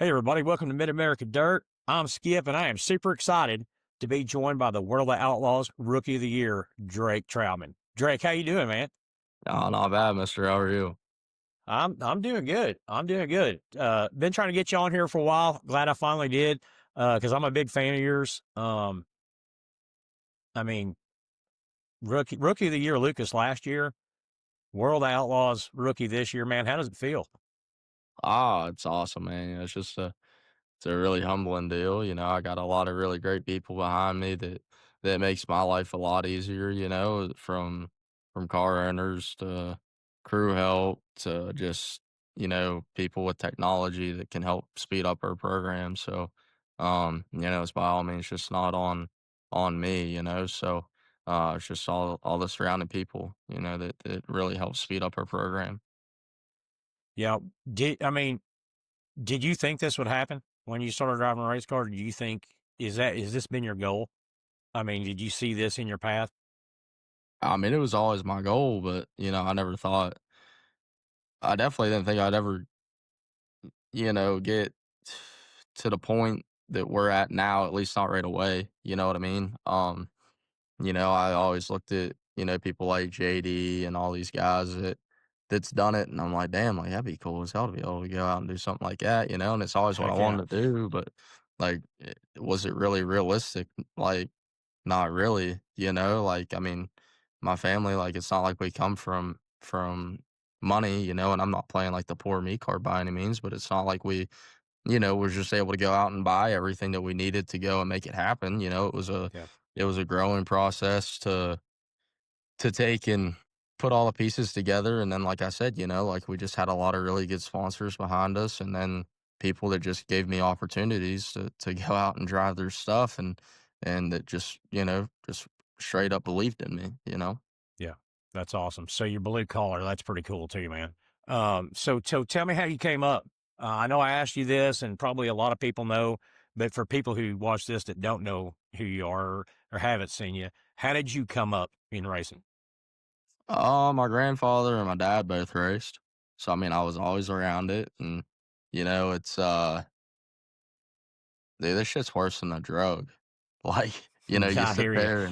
Hey, everybody, welcome to Mid America Dirt. I'm Skip, and I am super excited to be joined by the World of Outlaws Rookie of the Year, Drake Troutman. Drake, how you doing, man? Oh, not bad, mister. How are you? I'm doing good. I'm doing good. Been trying to get you on here for a while. Glad I finally did, because I'm a big fan of yours. I mean, rookie of the Year, Lucas last year, World of Outlaws Rookie this year, man. How does it feel? It's awesome, man. It's a really humbling deal. I got a lot of really great people behind me that makes my life a lot easier. From car owners to crew help to just people with technology that can help speed up our program. So, it's by all means just not on me. It's just all the surrounding people. That really help speed up our program. Yeah. Did you think this would happen when you started driving a race car? Do you think is this been your goal? I mean, did you see this in your path? I mean, it was always my goal, but, I definitely didn't think I'd ever, get to the point that we're at now, at least not right away. You know what I mean? I always looked at, people like JD and all these guys that's done it, and I'm like, damn, like that'd be cool as hell to be able to go out and do something like that, and it's always what I Heck yeah. wanted to do, but like, was it really realistic? Like, not really, like, I mean, my family, like, it's not like we come from money, and I'm not playing, like, the poor me card by any means, but it's not like we, was just able to go out and buy everything that we needed to go and make it happen. Yeah. It was a growing process to take and put all the pieces together, and then, like I said, like, we just had a lot of really good sponsors behind us, and then people that just gave me opportunities to go out and drive their stuff, and that just straight up believed in me. Yeah. That's awesome. So you're blue collar. That's pretty cool too, man. So tell me how you came up. I know I asked you this, and probably a lot of people know, but for people who watch this that don't know who you are or haven't seen you, how did you come up in racing? My grandfather and my dad both raced, so, I mean, I was always around it, and, it's, dude, this shit's worse than a drug. Like, you I sit hear you. there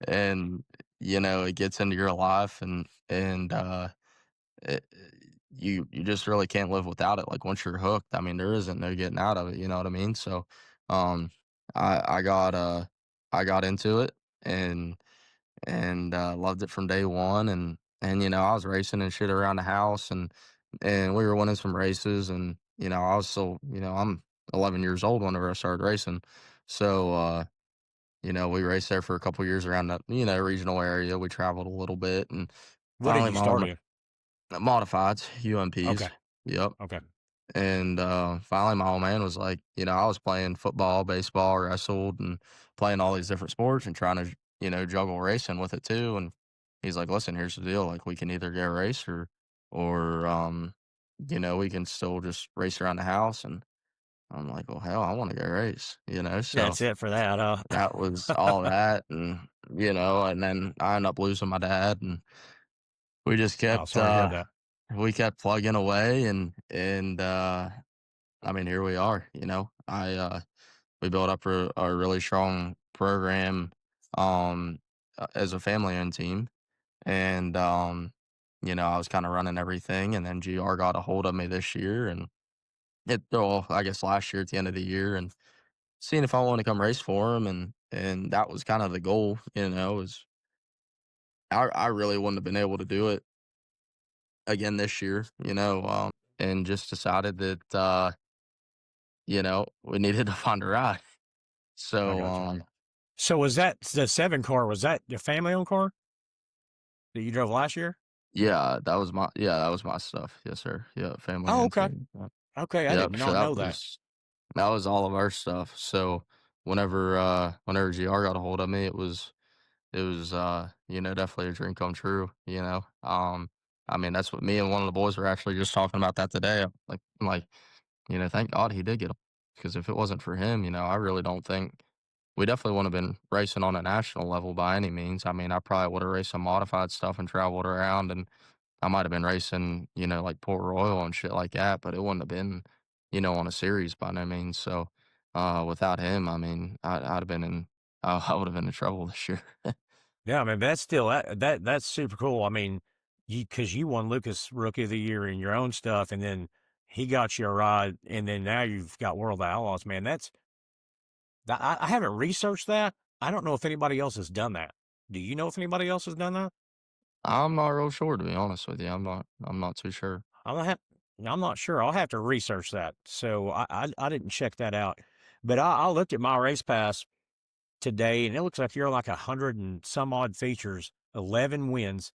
and, it gets into your life and it you just really can't live without it. Like, once you're hooked, I mean, there isn't no getting out of it, you know what I mean? So, um, I got into it and loved it from day one, and, I was racing and shit around the house, and we were winning some races, and, I was still, I'm 11 years old whenever I started racing. So, we raced there for a couple years around that, regional area. We traveled a little bit, and What did finally you my start home in? modifieds, UMPs. Okay. Yep. Okay. And finally my old man was like, I was playing football, baseball, wrestled, and playing all these different sports and trying to, juggle racing with it too. And he's like, listen, here's the deal. Like, we can either get a race or we can still just race around the house. And I'm like, well, hell, I want to go race. So That's it for that, huh? that was all that. And then I ended up losing my dad, and we just Oh, kept, sorry to hear that. we kept plugging away, and I mean, here we are. We built up a really strong program, as a family-owned team, and I was kind of running everything, and then GR got a hold of me this year, and well, I guess last year at the end of the year, and seeing if I want to come race for him, and that was kind of the goal. Is I really wouldn't have been able to do it again this year, and just decided that we needed to find a ride. I So, got you. So was that the 7 car, was that your family-owned car that you drove last year? that was my stuff. Yes, sir. Yeah, family Oh, and okay. team. Yep. Okay, I did Yep. So not know that. that was all of our stuff. So whenever GR got a hold of me, it was definitely a dream come true. I mean, that's what me and one of the boys were actually just talking about that today. I'm like, thank God he did get him, because if it wasn't for him, I really don't think we definitely wouldn't have been racing on a national level by any means. I mean, I probably would have raced some modified stuff and traveled around, and I might have been racing, like Port Royal and shit like that, but it wouldn't have been, on a series by no means. So, without him, I mean, I'd have been in, I would have been in trouble this year. Yeah, I mean, that's still that's super cool. I mean, because you won Lucas Rookie of the Year in your own stuff, and then he got you a ride, and then now you've got World of Outlaws, man. I haven't researched that. I don't know if anybody else has done that. Do you know if anybody else has done that? I'm not real sure, to be honest with you. I'm not too sure. I'm not, I'm not sure. I'll have to research that. So I didn't check that out, but I looked at my race pass today, and it looks like you're like 100 and some odd features, 11 wins,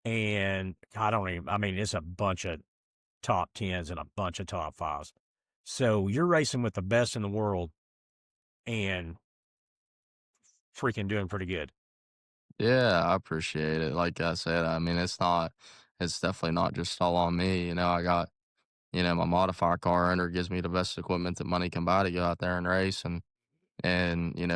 and I don't even. I mean, it's a bunch of top tens and a bunch of top fives. So you're racing with the best in the world and freaking doing pretty good. Yeah, I appreciate it. Like I said, I mean, it's definitely not just all on me. I got, my modifier car owner gives me the best equipment that money can buy to go out there and race. And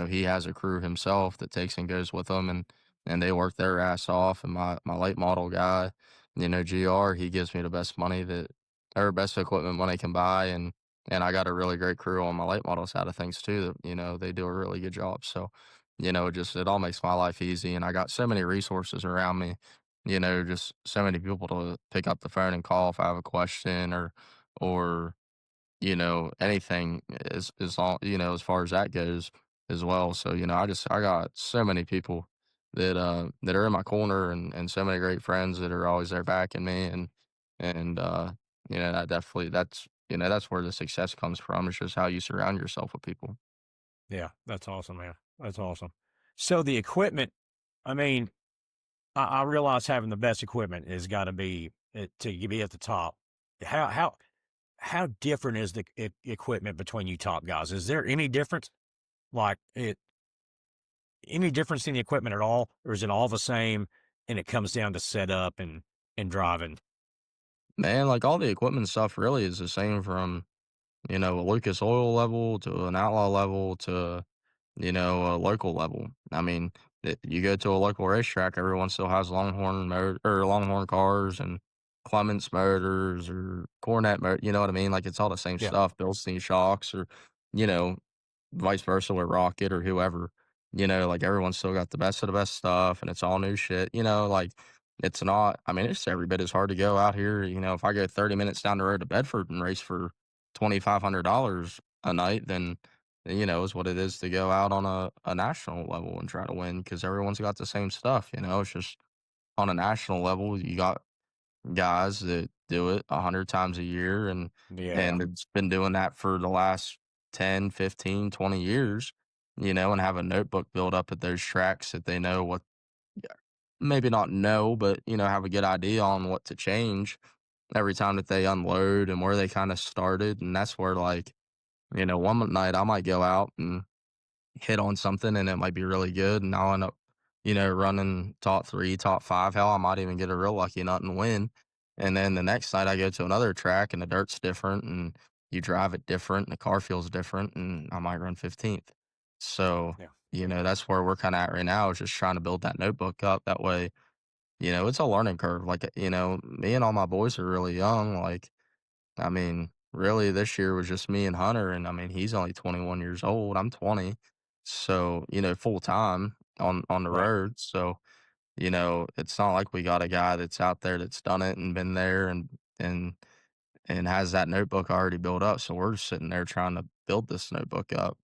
he has a crew himself that takes and goes with him, and they work their ass off. And my late model guy, GR, he gives me the best money that or best equipment money can buy. And I got a really great crew on my late model side of things too that they do a really good job. So it all makes my life easy, and I got so many resources around me. Just so many people to pick up the phone and call if I have a question, or anything is all, as far as that goes as well. So, I got so many people that are in my corner, and so many great friends that are always there backing me. And that definitely that's where the success comes from. It's just how you surround yourself with people. Yeah, that's awesome, man. That's awesome. So the equipment, I mean, I realize having the best equipment has got to be to be at the top. How how how different is the equipment between you top guys? Is there any difference? Like any difference in the equipment at all, or is it all the same? And it comes down to setup and driving. Man, like all the equipment stuff really is the same from, a Lucas Oil level to an Outlaw level to a local level. I mean, you go to a local racetrack, everyone still has Longhorn cars and Clements motors or Cornet motor. You know what I mean? Like it's all the same Yeah, stuff. Bilstein shocks, or you know, vice versa with Rocket or whoever. Like everyone's still got the best of the best stuff, and it's all new shit. Like it's not. I mean, it's every bit as hard to go out here. If I go 30 minutes down the road to Bedford and race for $2,500 a night, then is what it is to go out on a national level and try to win because everyone's got the same stuff. It's just on a national level, you got guys that do it 100 times a year, yeah, and it's been doing that for the last 10, 15, 20 years, and have a notebook built up at those tracks that they know what, maybe not know, but, have a good idea on what to change every time that they unload and where they kind of started. And that's where, like, one night I might go out and hit on something and it might be really good, and I'll end up, running top 3, top 5. Hell, I might even get a real lucky nut and win. And then the next night I go to another track and the dirt's different and you drive it different and the car feels different and I might run 15th. So, yeah. that's where we're kind of at right now, is just trying to build that notebook up. That way, it's a learning curve. Like, me and all my boys are really young. Like, I mean, really, this year was just me and Hunter, and I mean, he's only 21 years old. I'm 20, so full time on the Right. road. So it's not like we got a guy that's out there that's done it and been there and has that notebook already built up. So we're just sitting there trying to build this notebook up.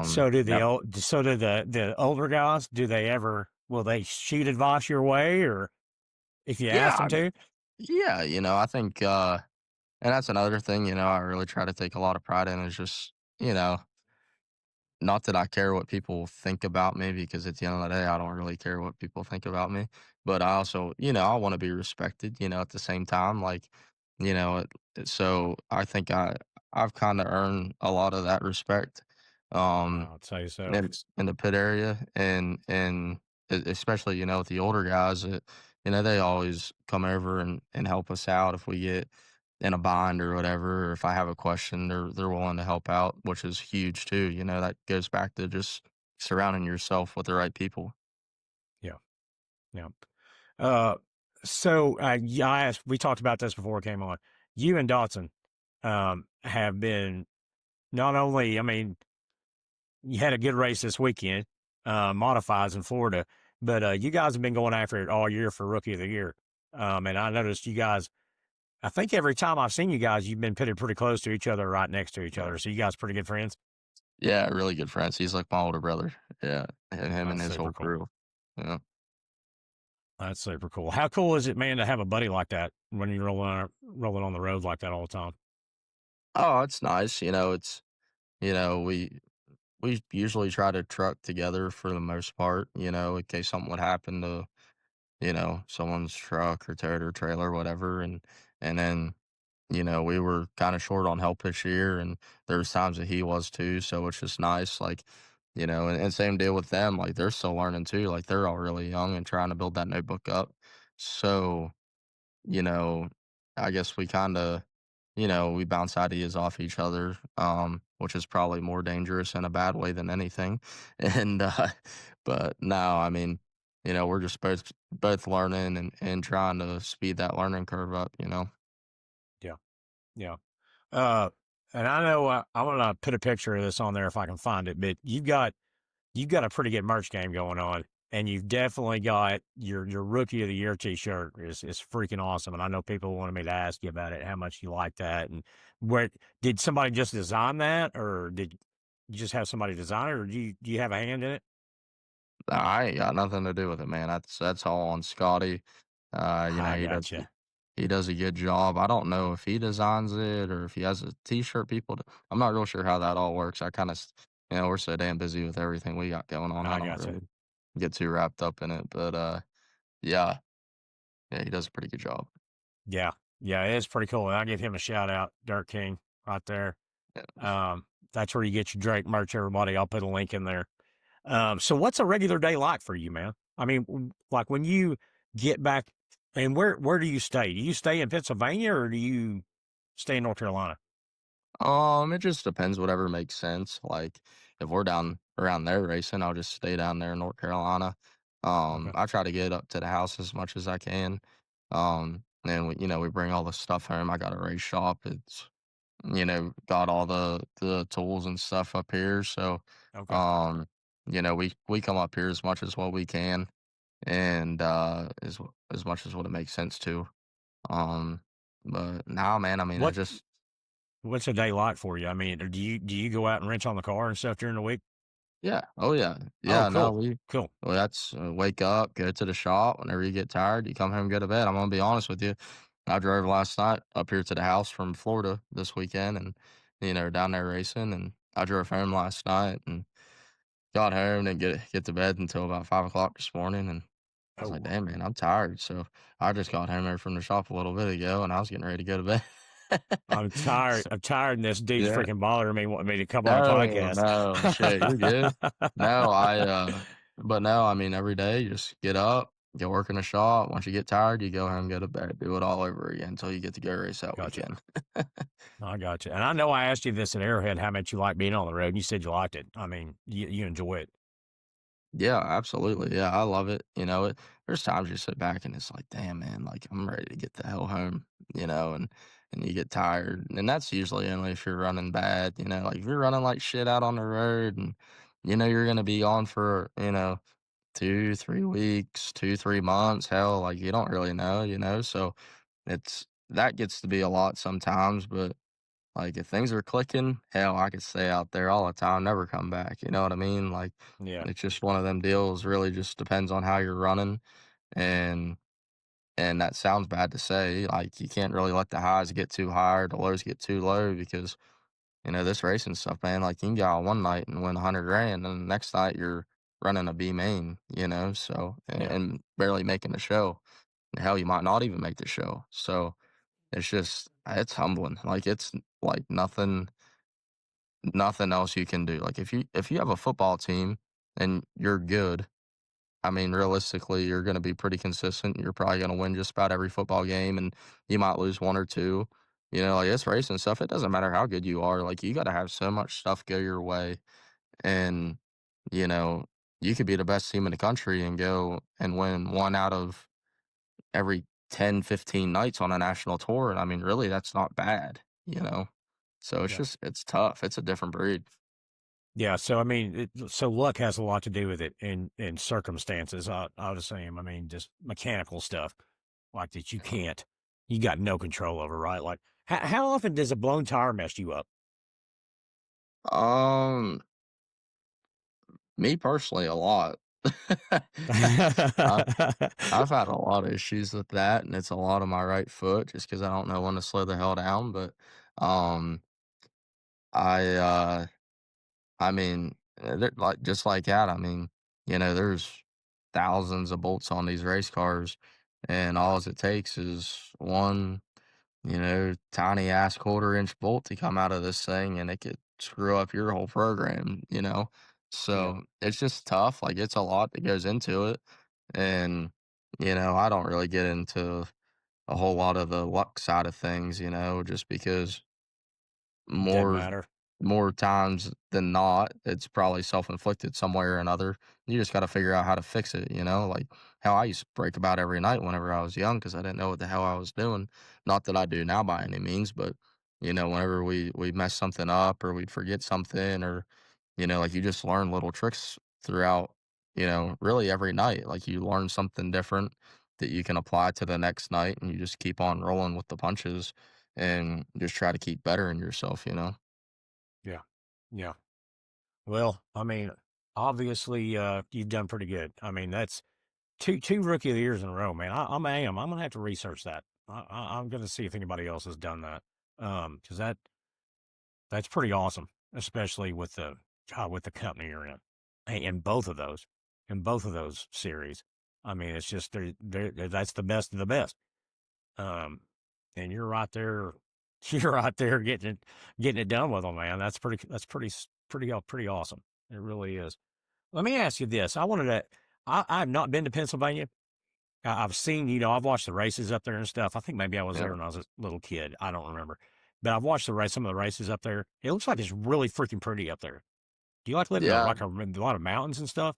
So do That the older guys, do they ever will they shoot advice your way or if you Yeah, ask them I mean, to? yeah, I think, and that's another thing. I really try to take a lot of pride in is just not that I care what people think about me, because at the end of the day, I don't really care what people think about me. But I also, I want to be respected, at the same time. Like, so I think I've kind of earned a lot of that respect. Um, I'll tell you so. in the pit area, and especially with the older guys that they always come over and help us out if we get in a bind or whatever, or if I have a question, they're willing to help out, which is huge too. That goes back to just surrounding yourself with the right people. Yeah, yeah. Uh, so yeah, we talked about this before it came on. You and Dotson. have been not only, I mean, you had a good race this weekend, modifies in Florida, but you guys have been going after it all year for Rookie of the Year. And I noticed you guys, I think every time I've seen you guys, you've been pitted pretty close to each other, right next to each other. So you guys pretty good friends. Yeah, really good friends. He's like my older brother. Yeah, and him and That's his super whole cool. crew. Yeah. That's super cool. How cool is it, man, to have a buddy like that when you're rolling on the road like that all the time? Oh, it's nice. It's we usually try to truck together for the most part. In case something would happen to someone's truck or their trailer, whatever, and then we were kind of short on help this year, and there's times that he was too. So it's just nice, like and same deal with them. Like they're still learning too. Like they're all really young and trying to build that notebook up. So you know, I guess we kind of, we bounce ideas off each other, which is probably more dangerous in a bad way than anything. And, but no, I mean, we're just both learning and trying to speed that learning curve up. Yeah. Yeah. Uh, and I know I'm gonna put a picture of this on there if I can find it, but you've got a pretty good merch game going on, and you've definitely got your Rookie of the Year T-shirt is freaking awesome. And I know people wanted me to ask you about it, how much you like that, and where did somebody just design that, or did you just have somebody design it, or do you have a hand in it? I ain't got nothing to do with it, man. That's all on Scotty. I He does gotcha. he does a good job. I don't know if he designs it or if he has a t-shirt I'm not real sure how that all works. I kind of, we're so damn busy with everything we got going on. I I don't gotcha. really get too wrapped up in it, but yeah, yeah, he does a pretty good job. Yeah, yeah, it is pretty cool. And I'll give him a shout out, Dirt King, right there. Yeah. That's where you get your Drake merch. Everybody, I'll put a link in there. So what's a regular day like for you, man? I mean, like when you get back, and where do you stay? Do you stay in Pennsylvania or do you stay in North Carolina? It just depends, whatever makes sense. Like if we're down around there racing, I'll just stay down there in North Carolina. Okay, I try to get up to the house as much as I can. And we bring all the stuff home. I got a race shop. It's got all the tools and stuff up here. So, okay. um, we come up here as much as what we can, and as much as what it makes sense to. Um, but now, man, I mean, I What just what's a day like for you? I mean, do you go out and wrench on the car and stuff during the week? yeah, oh yeah, Oh, yeah. No, cool, cool. that's wake up, go to the shop. Whenever you get tired, you come home, go to bed. I'm gonna be honest with you. I drove last night up here to the house from Florida this weekend, and down there racing, and I drove home last night and got home, and get to bed until about 5 o'clock this morning, and I was like, Oh, "Damn, man, I'm tired." So I just got home there from the shop a little bit ago, and I was getting ready to go to bed. I'm tired. So I'm tired, and this dude's yeah, freaking bothering me, wanting me to come on a no, podcast. no, shit, you're good. No, but no, I mean, every day, just get up, go work in the shop. Once you get tired, you go home, go to bed, do it all over again until you get to go race that Gotcha. weekend. I got you. And I know I asked you this at Arrowhead, how much you like being on the road. And you said you liked it. I mean, you enjoy it. Yeah, absolutely. Yeah, I love it. There's times you sit back and it's like, damn, man, like I'm ready to get the hell home, and you get tired. And that's usually only if you're running bad, like if you're running like shit out on the road and you're gonna be on for, 2, 3 weeks, 2, 3 months, hell, like you don't really know. So that gets to be a lot sometimes, but like, if things are clicking, hell, I could stay out there all the time, never come back, you know what I mean? Like, Yeah. it's just one of them deals, really just depends on how you're running, and that sounds bad to say, like, you can't really let the highs get too high or the lows get too low because, this racing stuff, man, like, you can go out one night and win 100 grand, and the next night you're running a B main, so Yeah. and barely making the show. Hell, you might not even make the show, so it's humbling, like, it's, like, nothing else you can do. Like if you have a football team and you're good, I mean realistically you're going to be pretty consistent. You're probably going to win just about every football game and you might lose one or two. Like it's racing stuff. It doesn't matter how good you are. Like you got to have so much stuff go your way and you know, you could be the best team in the country and go and win one out of every 10, 15 nights on a national tour. And I mean, really, that's not bad. you know? So Yeah. it's tough. It's a different breed. Yeah, so I mean, so luck has a lot to do with it in circumstances. I would assume. I mean, just mechanical stuff like that you got no control over, right? Like, how often does a blown tire mess you up? Um, Me personally, a lot. I I've had a lot of issues with that, and it's a lot of my right foot just because I don't know when to slow the hell down, but, um, I, uh I mean, they're like just like that, I mean, there's thousands of bolts on these race cars, and alls it takes is one, tiny ass quarter-inch bolt to come out of this thing, and it could screw up your whole program, you know? Yeah, So, it's just tough, like, it's a lot that goes into it, and, I don't really get into a whole lot of the luck side of things, just because doesn't more matter. more times than not, it's probably self-inflicted some way or another. You just gotta figure out how to fix it, like how I used to break about every night whenever I was young because I didn't know what the hell I was doing. Not that I do now by any means, but, whenever we mess something up or we'd forget something or, like, you just learn little tricks throughout, really every night. Like, you learn something different that you can apply to the next night, and you just keep on rolling with the punches and just try to keep bettering yourself, you know? Yeah, yeah. Well, I mean, obviously, you've done pretty good. I mean, that's two rookie of the years in a row, man. I'm gonna have to research that. I'm gonna see if anybody else has done that. Because that's pretty awesome, especially with the company you're in, in both of those series. I mean, it's just that's the best of the best. Um, and you're right there, you're right there getting it done with them, man. Pretty awesome. It really is. Let me ask you this. I've not been to Pennsylvania. I've seen, I've watched the races up there and stuff. I think maybe I was Yeah. there when I was a little kid. I don't remember. But I've watched some of the races up there. It looks like it's really freaking pretty up there. Do you like living Yeah. in a lot of mountains and stuff?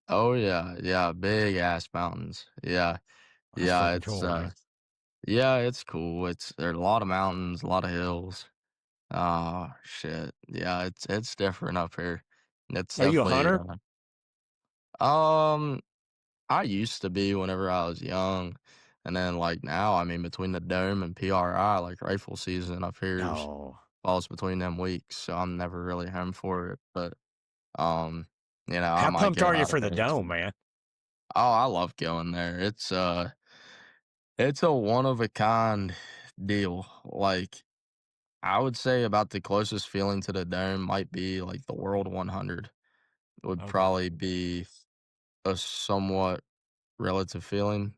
Oh, yeah. Yeah, big ass mountains. Yeah. That's Yeah, freaking cool, man. yeah, it's cool. There are a lot of mountains, a lot of hills. Oh, shit. Yeah, it's different up here. It's Are you a definitely, hunter? um I used to be whenever I was young, and then, like, now, I mean, between the dome and PRI, like, rifle season up here's No. falls between them weeks, so I'm never really home for it, but, um, I How might pumped go are you out for the there. dome, man? Oh, I love going there. It's a one of a kind deal. Like, I would say about the closest feeling to the dome might be like the World 100 would Okay. probably be a somewhat relative feeling,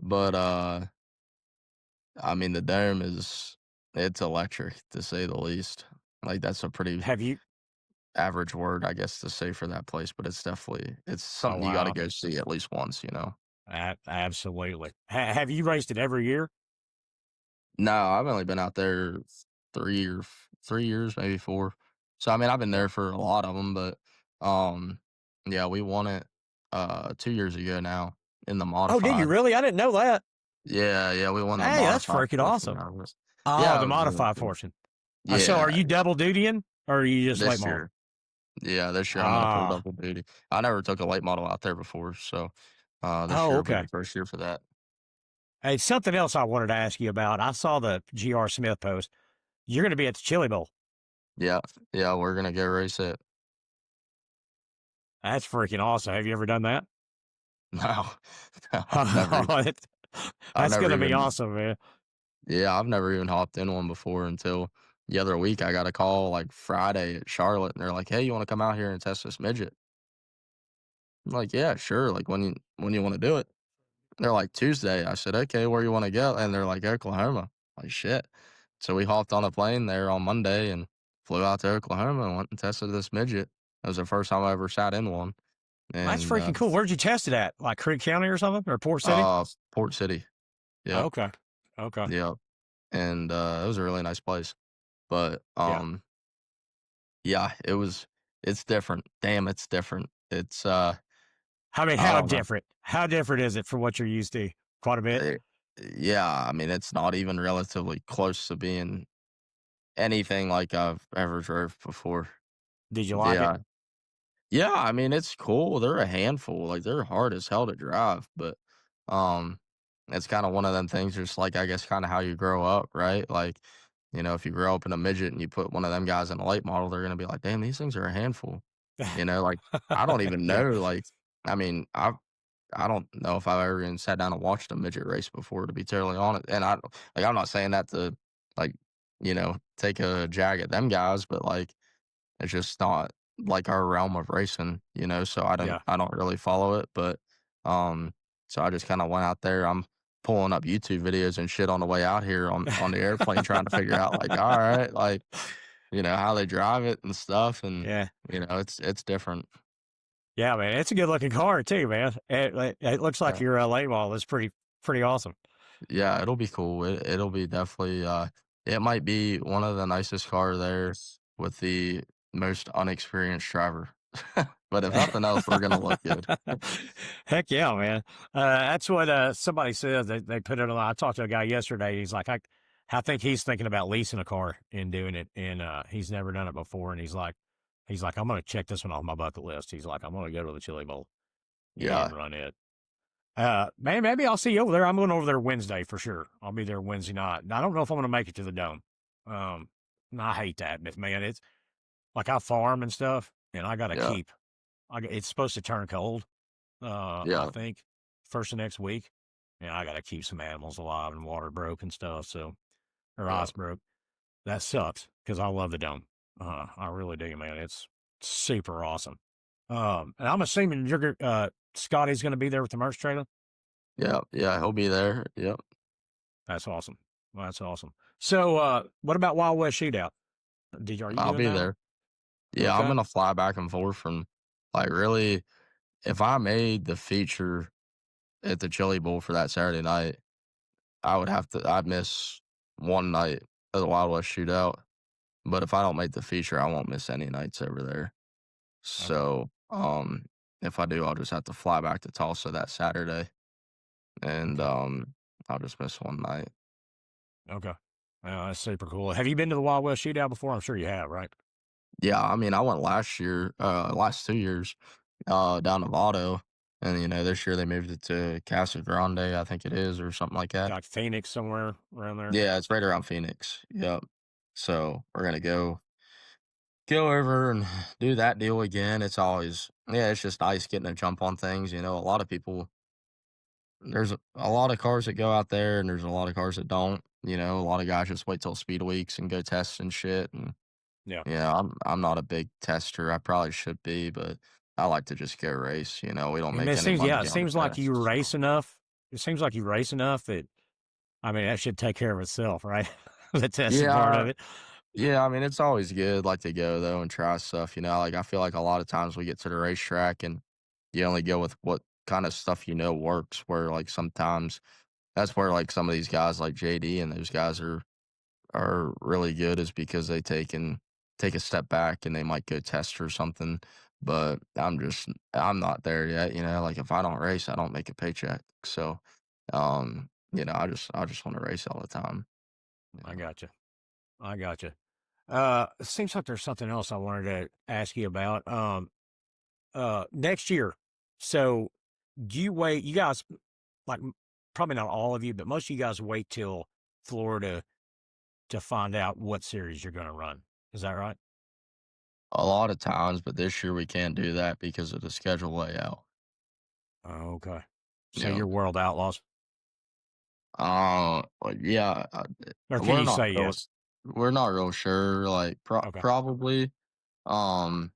but I mean the dome it's electric to say the least. Like that's a pretty Have you? average word, I guess, to say for that place, but it's Oh something you got to wow. go see at least once. Absolutely. Have you raced it every year? No, I've only been out there 3 years, maybe 4. So, I mean, I've been Yeah. there for a lot of them, but, um, yeah, we won it, 2 years ago now in the Oh, did you modified. really? I didn't know that. Yeah, yeah, we won the Hey, that's modified freaking portion awesome. of it. Oh, Yeah, the it was really modified cool. portion. So are Yeah, you yeah, double dutying or are you just late this model? year. Yeah, this year I'm gonna pull Ah. double duty. I never took a late model out there before, so, this Oh, year will be okay. the first year for that. Hey, something else I wanted to ask you about. I saw the GR Smith post. You're going to be at the Chili Bowl. Yeah, yeah, we're gonna go race it. That's freaking awesome. Have you ever done that? No, no, Oh, I've that's never going to be even awesome, man. Yeah, I've never even hopped in one before until the other week. I got a call like Friday at Charlotte, and they're like, "Hey, you want to come out here and test this midget?" I'm like, "Yeah, sure. Like when you want to do it?" They're like Tuesday. I said, "Okay, where you want to go?" And they're like Oklahoma. Like shit. So we hopped on a plane there on Monday and flew out to Oklahoma and went and tested this midget. It was the first time I ever sat in one. That's And freaking cool. Where'd you test it at? Like Creek County or something? Or Port City? Port City. Yep, Okay. Okay. yep. And it was a really nice place. But Yeah. yeah, it's different. Damn, it's different. I mean, I how don't know. different? How different is it from what you're used to? Quite a bit. Eh, yeah, I mean, it's not even relatively close to being anything like I've ever drove before. Did you like it? Yeah. Yeah, I mean, it's cool. They're a handful. Like they're hard as hell to drive, but um it's kind of one of them things just like I guess kind of how you grow up, right? Like, if you grow up in a midget and you put one of them guys in a late model, they're gonna be like, damn, these things are a handful. Like I don't even Yeah. know. Like, I mean, I don't know if I've ever even sat down and watched a midget race before, to be totally honest. And I'm not saying that to like, take a jag at them guys, but like it's just not like our realm of racing, so Yeah. I don't really follow it, but, um, so I just kinda went out there. I'm pulling up YouTube videos and shit on the way out here on the airplane trying to figure out, like, alright, like, how they drive it and stuff, and, Yeah. it's different. Yeah, man, it's a good looking car too, man. It looks like Yeah. your, late model is pretty awesome. Yeah, it'll be cool. It'll be definitely, it might be one of the nicest car there with the most unexperienced driver. But if nothing else, we're gonna look good. Heck yeah, man. That's what, somebody said that they put it on I talked to a guy yesterday, he's like, I think he's thinking about leasing a car and doing it, and, he's never done it before, and he's like, "I'm gonna check this one off my bucket list." He's like, "I'm gonna go to the Chili Bowl and Yeah, run it." Man, maybe I'll see you over there. I'm going over there Wednesday for sure. I'll be there Wednesday night. I don't know if I'm going to make it to the dome. Um, I hate that, but man, it's like I farm and stuff, and I got to yeah, keep. It's supposed to turn cold. I yeah, think first of next week, and I got to keep some animals alive and water broke and stuff. So or yeah, ice broke. That sucks because I love the dome. I really do, man. It's super awesome. And I'm assuming Scotty's going to be there with the merch trailer. yeah, yeah, he'll be there. Yep, That's awesome. That's awesome. So, what about Wild West Shootout? Are you I'll doing be that one? there. Yeah, I'm Okay. gonna fly back and forth from, like, really, if I made the feature at the Chili Bowl for that Saturday night, I'd miss one night of the Wild West Shootout, but if I don't make the feature, I won't miss any nights over there. Okay. So, if I do, I'll just have to fly back to Tulsa that Saturday, and, Okay. I'll just miss one night. Okay. That's super cool. Have you been to the Wild West Shootout before? I'm sure you have, right? Yeah, I mean, I went last year, last 2 years, down to Vado, and, this year they moved it to Casa Grande, I think it is, or something like that. Like Phoenix somewhere around there. Yeah, it's right around Phoenix. Yep. So, we're gonna go over and do that deal again. It's always yeah, it's just nice getting a jump on things, a lot of people there's a lot of cars that go out there, and there's a lot of cars that don't, a lot of guys just wait till speed weeks and go test and shit, and Yeah. yeah, I'm not a big tester. I probably should be, but I like to just go race. We don't And make it any seems, yeah, it money on the seems like you tests. So. race enough. It seems like you race enough that, I mean, that should take care of itself, right? The testing part Yeah, of it. yeah. I mean, it's always good, like to go though and try stuff. Like I feel like a lot of times we get to the racetrack and you only go with what kind of stuff works. Where like sometimes that's where like some of these guys like JD and those guys are really good is because they take a step back and they might go test or something. But I'm not there yet. Like if I don't race, I don't make a paycheck. So, I just want to race all the time. I Yeah. got you. I got you. It seems like there's something else I wanted to ask you about. Next year. So, do you wait? You guys, like, probably not all of you, but most of you guys wait till Florida to find out what series you're going to run. Is that right? A lot of times, but this year we can't do that because of the schedule layout. Oh, okay. So Yeah. you're World Outlaws, Well, yeah, or can we're you not say real, yes? we're not real sure. Like Okay. probably, um,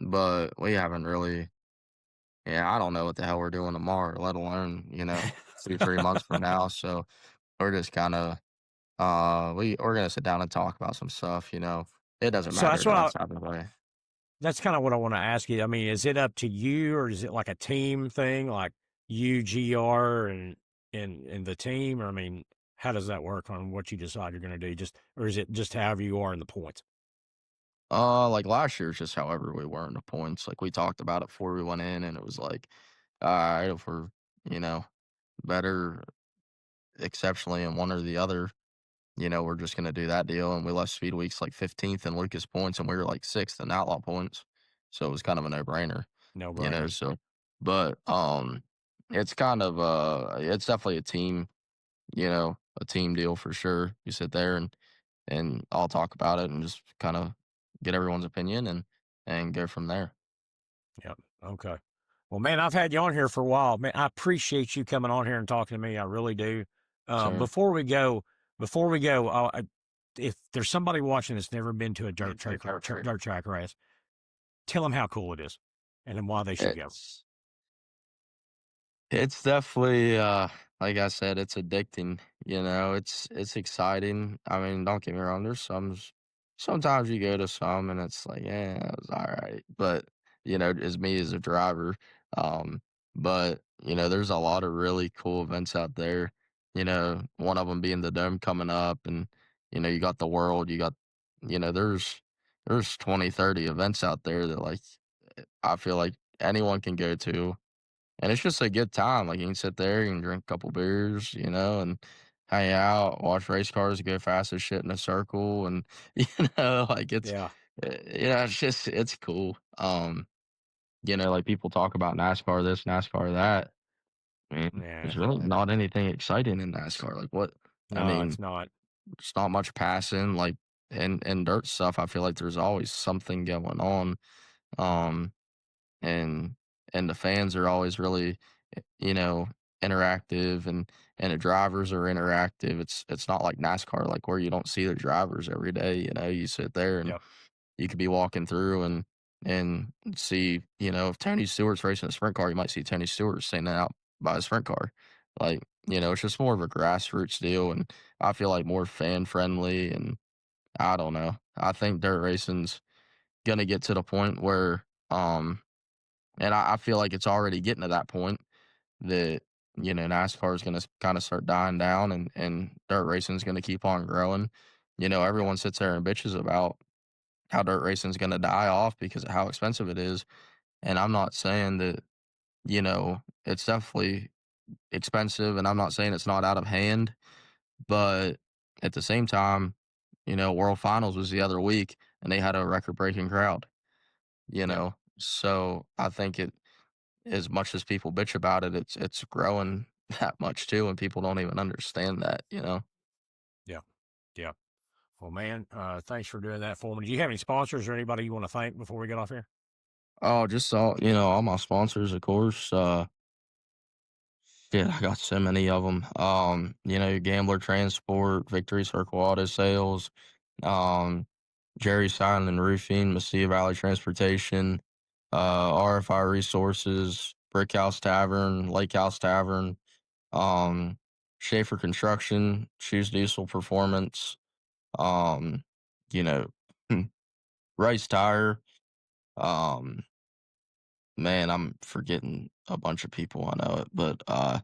but we haven't really. Yeah, I don't know what the hell we're doing tomorrow, let alone, 2, 3 months from now. So we're just kind of, we're gonna sit down and talk about some stuff. It doesn't So matter to us either way. that's kind of what I want to ask you. I mean, is it up to you, or is it like a team thing, like you, GR, and the team? Or I mean, how does that work on what you decide you're going to do? Or is it just however you are in the points? Like last year's just however we were in the points. Like we talked about it before we went in, and it was like, all right, if we're, you know, better exceptionally in one or the other, we're just gonna do that deal, and we left Speed Weeks like 15th in Lucas points, and we were like 6th in Outlaw points, so it was kind of a no-brainer, No you know, brainer. so but, it's kind of, it's definitely a team deal for sure. You sit there and all talk about it and just kinda get everyone's opinion and go from there. Yep. Okay. Well, man, I've had you on here for a while. Man, I appreciate you coming on here and talking to me. I really do. Sure. Before we go, if there's somebody watching that's never been to a Camaraderie. dirt track race, tell them how cool it is, and then why they should go. It's It's definitely, like I said, it's addicting, it's exciting. I mean, don't get me wrong, there's sometimes you go to some and it's like, "Yeah, it was alright," but, as me as a driver, um, but, there's a lot of really cool events out there, one of them being the Dome coming up and, you got the World, there's 20, 30 events out there that, like, I feel like anyone can go to, and it's just a good time, like, you can sit there, you can drink a couple beers, and hang out, watch race cars go fast as shit in a circle, and, like, Yeah. it's cool. Like, people talk about NASCAR this, NASCAR that. I mean, Yeah. there's really not anything exciting in NASCAR, like, what I No, it's mean, not. there's not much passing, like, and dirt stuff, I feel like there's always something going on, um and the fans are always really, interactive, and the drivers are interactive. It's not like NASCAR, like where you don't see the drivers every day. You sit there and Yep. you could be walking through and see, if Tony Stewart's racing a sprint car, you might see Tony Stewart standing out by a sprint car. Like, it's just more of a grassroots deal, and I feel like more fan friendly. And I don't know. I think dirt racing's gonna get to the point where, and I feel like it's already getting to that point that, NASCAR is going to kind of start dying down, and dirt racing is going to keep on growing. Yep. Everyone sits there and bitches about how dirt racing is going to die off because of how expensive it is. And I'm not saying that, it's definitely expensive, and I'm not saying it's not out of hand, but at the same time, World Finals was the other week and they had a record breaking crowd, Yep. so I think as much as people bitch about it, it's growing that much too, and people don't even understand that. Yep. Yep. Well, man, thanks for doing that for me. Do you have any sponsors or anybody you want to thank before we get off here? Oh, just all my sponsors, of course. Shit, I got so many of them. Gambler Transport, Victory Circle Auto Sales, um, Jerry Silent and Roofing, Mesilla Valley Transportation, RFI Resources, Brick House Tavern, Lake House Tavern, um, Schaefer Construction, Shoes Diesel Performance, um, you know, Rice Tire. Um, man, I'm forgetting a bunch of people. I know it, but Well,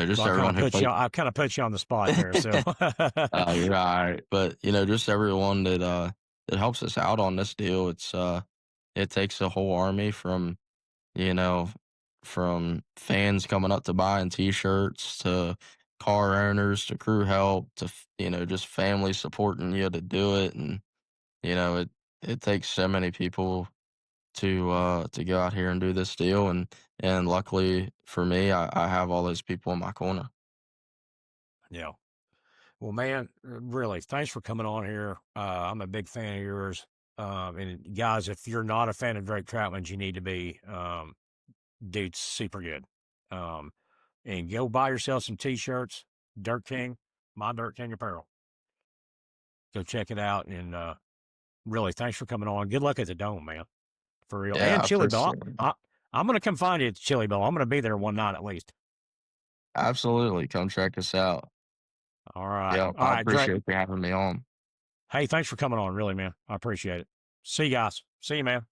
just everyone who played. I kind of put you on the spot there. So, You're all right, but just everyone that helps us out on this deal. It takes a whole army you know, from fans coming up to buying T-shirts to car owners to crew help to just family supporting you to do it, and it takes so many people to go out here and do this deal, and luckily for me, I have all those people in my corner. yeah. Well, man, really, thanks for coming on here. I'm a big fan of yours. And guys, if you're not a fan of Drake Troutman, you need to be. Dude's super good. Um, and go buy yourself some t-shirts. Dirt King, my Dirt King apparel. Go check it out. And really, thanks for coming on. Good luck at the Dome, man. For real. Yeah, And I Chili appreciate Bell. it. I'm going to come find you at the Chili Bell. I'm going to be there one night at least. Absolutely, come check us out. All right. Yeah, All I right, Drake. appreciate you having me on. Hey, thanks for coming on. Really, man. I appreciate it. See you guys. See you, man.